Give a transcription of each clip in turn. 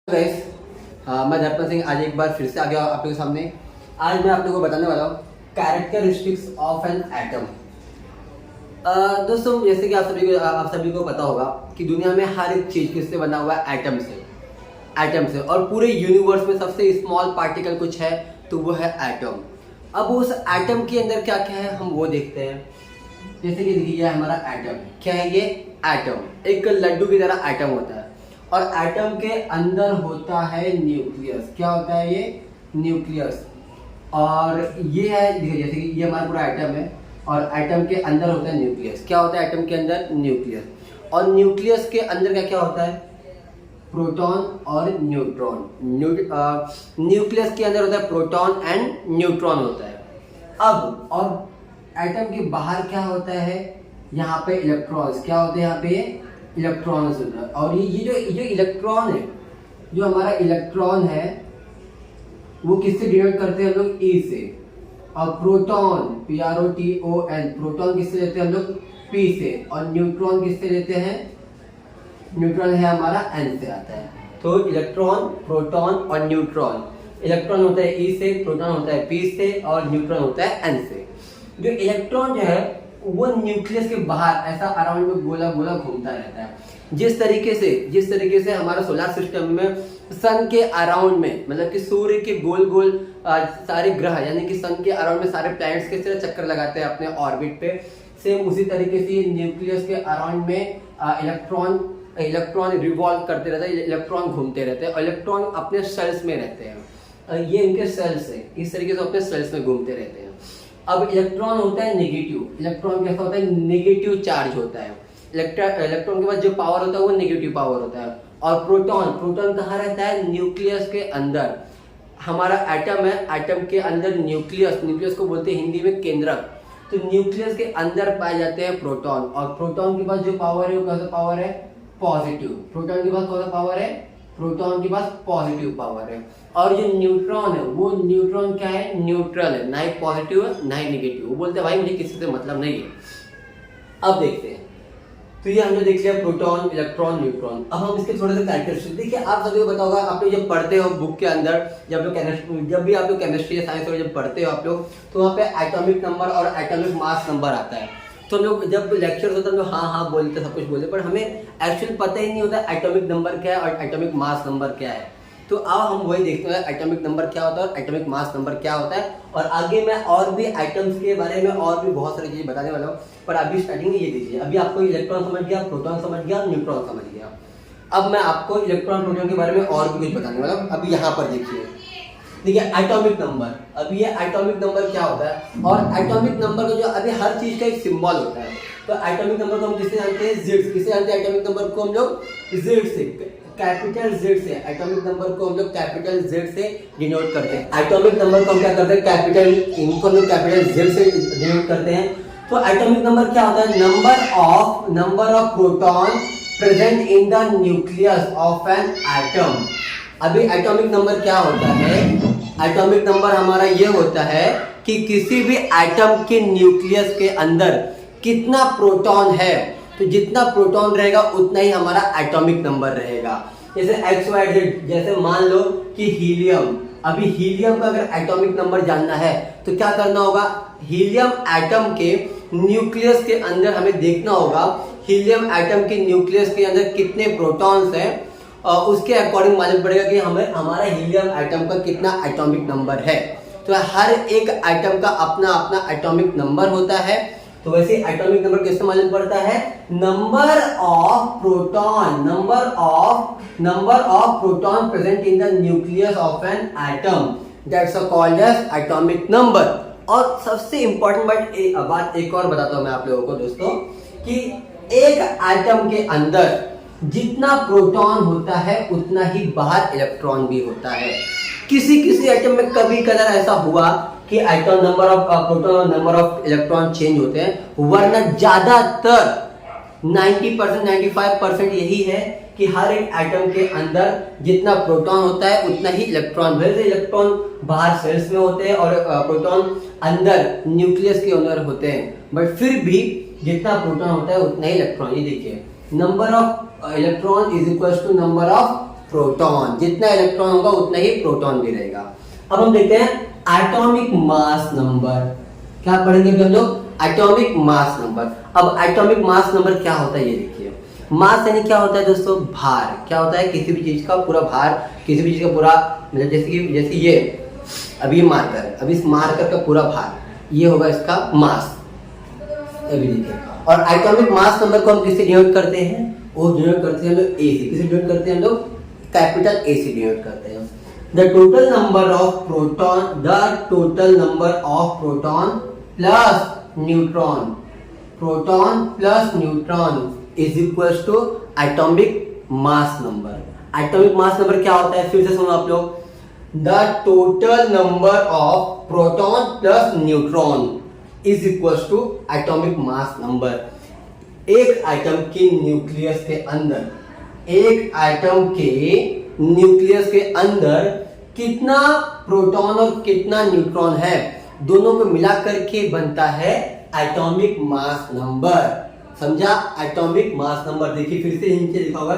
Guys, मैं दर्पण सिंह आज एक बार फिर से आ गया आप लोगों के सामने। आज मैं आप लोगों को बताने वाला हूँ कैरेक्टरिस्टिक्स ऑफ एन एटम। दोस्तों, जैसे कि आप सभी को पता होगा कि दुनिया में हर एक चीज किससे बना हुआ है? एटम से। और पूरे यूनिवर्स में सबसे स्मॉल पार्टिकल कुछ है तो वो है एटम। अब उस एटम के अंदर क्या क्या है हम वो देखते हैं। जैसे कि देखिए, हमारा एटम क्या है? ये एटम एक लड्डू की तरह एटम होता है और एटम के अंदर होता है न्यूक्लियस। क्या होता है? ये न्यूक्लियस। और ये है, देखिए जैसे कि ये हमारा पूरा एटम है और एटम के अंदर होता है न्यूक्लियस। क्या होता है एटम के अंदर? न्यूक्लियस। और न्यूक्लियस के अंदर क्या क्या होता है? प्रोटॉन और न्यूट्रॉन। न्यूक्लियस के अंदर होता है प्रोटॉन एंड न्यूट्रॉन होता है। अब और एटम के बाहर क्या होता है? यहाँ पे इलेक्ट्रॉन्स। क्या होते हैं यहाँ पे? इलेक्ट्रॉन्स होता है। और ये जो इलेक्ट्रॉन है, जो हमारा इलेक्ट्रॉन है वो किससे डिनोट करते हैं हम लोग? ई से। और प्रोटॉन PROTON, प्रोटॉन किससे लेते हैं हम लोग? P से। और न्यूट्रॉन किससे लेते हैं? न्यूट्रॉन है हमारा N से आता है। तो इलेक्ट्रॉन, प्रोटॉन और न्यूट्रॉन। इलेक्ट्रॉन होता है E से, प्रोटॉन होता है P से और न्यूट्रॉन होता है N से। जो इलेक्ट्रॉन जो है वो न्यूक्लियस के बाहर ऐसा अराउंड में गोला गोला घूमता रहता है। जिस तरीके से हमारा सोलर सिस्टम में सन के अराउंड में, मतलब कि सूर्य के गोल गोल सारे ग्रह, यानी कि सन के अराउंड में सारे प्लैनेट्स किस तरह चक्कर लगाते हैं अपने ऑर्बिट पे, सेम उसी तरीके से न्यूक्लियस के अराउंड में इलेक्ट्रॉन रिवॉल्व करते रहते हैं, इलेक्ट्रॉन घूमते रहते हैं और इलेक्ट्रॉन अपने सेल्स में रहते हैं। ये इनके सेल्स है, इस तरीके से अपने सेल्स में घूमते रहते हैं। अब इलेक्ट्रॉन होता है नेगेटिव। इलेक्ट्रॉन कैसा होता है? नेगेटिव चार्ज होता है। इलेक्ट्रॉन के पास जो पावर होता है वो नेगेटिव पावर होता है। और प्रोटॉन कहाँ रहता है? न्यूक्लियस के अंदर। हमारा एटम है, एटम के अंदर न्यूक्लियस को बोलते हैं हिंदी में केंद्रक। तो न्यूक्लियस के अंदर पाए जाते हैं प्रोटॉन। और प्रोटॉन के पास जो पावर है वो कैसा पावर है? पॉजिटिव। प्रोटॉन के पास कौन सा पावर है? प्रोटॉन के पास पॉजिटिव पावर है। और जो न्यूट्रॉन है वो न्यूट्रॉन क्या है? न्यूट्रल है, ना ही पॉजिटिव है ना ही नेगेटिव। वो बोलते हैं भाई मुझे किसी से मतलब नहीं है। अब देखते हैं, तो ये हमने देख लिया प्रोटॉन, इलेक्ट्रॉन, न्यूट्रॉन। अब हम इसके थोड़े से कैरेक्टरिस्टिक्स देखिए। आप सभी को पता होगा, आप लोग जब पढ़ते हो बुक के अंदर, जब भी आप लोग केमिस्ट्री या साइंस जब पढ़ते हो आप लोग, तो वहाँ पे एटॉमिक नंबर और एटॉमिक मास नंबर आता है। तो हम लोग जब लेक्चर होता है तो हाँ बोलते, सब कुछ बोलते, पर हमें एक्चुअली पता ही नहीं होता एटॉमिक नंबर क्या है और एटॉमिक मास नंबर क्या है। तो अब हम वही देखते हैं एटॉमिक नंबर क्या होता है और एटॉमिक मास नंबर क्या होता है। और आगे मैं और भी एटम्स के बारे में और भी बहुत सारी चीजें बताने वाला हूँ, पर अभी स्टार्टिंग में ये दीजिए। अभी आपको इलेक्ट्रॉन समझ गया, प्रोटॉन समझ गया, न्यूट्रॉन समझ गया। अब मैं आपको इलेक्ट्रॉन प्रोटॉन के बारे में और भी कुछ बताने वाला हूँ। अभी यहाँ पर देखिए एटॉमिक नंबर। अभी ये एटॉमिक नंबर क्या होता है? और एटॉमिक नंबर को जो अभी हर चीज का एक सिंबल होता है। तो एटॉमिक नंबर को हम किससे जानते हैं? जेड। किससे जानते हैं एटॉमिक नंबर को? हम लोग जेड से, कैपिटल जेड से। एटॉमिक नंबर को हम लोग कैपिटल जेड से डिनोट करते हैं। एटॉमिक नंबर को हम क्या करते हैं? इनको हम लोग कैपिटल जेड से डिनोट करते हैं। तो एटॉमिक नंबर क्या होता है? Number of proton present in the nucleus of an atom. अभी एटॉमिक नंबर क्या होता है? एटॉमिक नंबर हमारा ये होता है कि किसी भी एटम के न्यूक्लियस के अंदर कितना प्रोटॉन है, तो जितना प्रोटॉन रहेगा उतना ही हमारा एटॉमिक नंबर रहेगा। जैसे XYZ, जैसे मान लो कि हीलियम। अभी हीलियम का अगर एटॉमिक नंबर जानना है तो क्या करना होगा? हीलियम एटम के न्यूक्लियस के अंदर हमें देखना होगा हीलियम एटम के न्यूक्लियस के अंदर कितने प्रोटॉन्स हैं, और उसके अकॉर्डिंग मालूम पड़ेगा कि हमें हमारा हीलियम एटम का कितना एटॉमिक नंबर है। तो हर एक एटम का अपना अपना एटॉमिक नंबर होता है। तो वैसे एटॉमिक नंबर कैसे मालूम पड़ता है? Number of proton present in the nucleus of an atom, that's called as atomic number. और सबसे इंपॉर्टेंट बात एक और बताता हूं मैं आप लोगों को दोस्तों, कि एक एटम के अंदर जितना प्रोटॉन होता है उतना ही बाहर इलेक्ट्रॉन भी होता है। किसी एटम में कभी कदार ऐसा हुआ कि एटॉम नंबर ऑफ प्रोटॉन और नंबर ऑफ इलेक्ट्रॉन चेंज होते हैं, वरना ज्यादातर 90% 95% यही है कि हर एक एटम के अंदर जितना प्रोटॉन होता है उतना ही इलेक्ट्रॉन। वैसे इलेक्ट्रॉन बाहर सेल्स में होते हैं और प्रोटॉन अंदर न्यूक्लियस के अंदर होते हैं, बट फिर भी जितना प्रोटॉन होता है उतना ही इलेक्ट्रॉन। ये देखिए, number of electron is equal to number of proton. जितना इलेक्ट्रॉन होगा उतना ही प्रोटॉन भी रहेगा। अब हम देखते हैं एटॉमिक मास नंबर। क्या पढ़ेंगे हम लोग? Atomic mass number. अब एटॉमिक मास नंबर क्या होता है ये देखिए। मास यानी क्या होता है दोस्तों? भार। क्या होता है? किसी भी चीज का पूरा भार, किसी भी चीज का पूरा, मतलब जैसे ये अभी मार्कर, अब इस मार्कर का पूरा भार, ये होगा इसका मास। अभी देखिए, और एटॉमिक मास नंबर को हम किससे डिनोट करते हैं? वो डिनोट करते हैं हम लोग ए से। किसे डिनोट करते हैं हम लोग? कैपिटल ए से डिनोट करते हैं। The total number of proton plus neutron is equal to atomic mass number. Atomic mass number क्या होता है? फिर से सुनो आप लोग। The total number of proton plus neutron is equal to atomic mass number. एक एटम के न्यूक्लियस के अंदर कितना प्रोटॉन और कितना न्यूट्रॉन है, दोनों को मिला करके बनता है एटॉमिक मास नंबर। समझा? Atomic mass number. देखिए फिर से नीचे लिखा होगा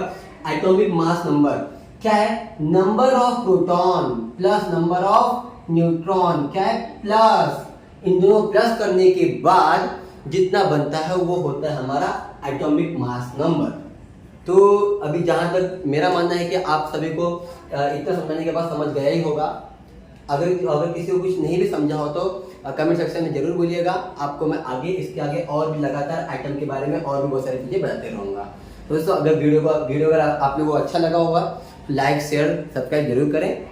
एटॉमिक मास नंबर क्या है? Number of proton plus number of neutron, क्या है? प्लस। इन दोनों प्लस करने के बाद जितना बनता है वो होता है हमारा एटॉमिक मास नंबर। तो अभी जहां तक मेरा मानना है कि आप सभी को इतना समझाने के बाद समझ गया ही होगा। अगर किसी को कुछ नहीं भी समझा हो तो कमेंट सेक्शन में जरूर बोलिएगा। आपको मैं आगे इसके आगे और भी लगातार एटम के बारे में और भी बहुत सारी चीजें बताते रहूंगा। दोस्तों अगर वीडियो अगर आप लोगों को अच्छा लगा होगा तो लाइक शेयर सब्सक्राइब जरूर करें।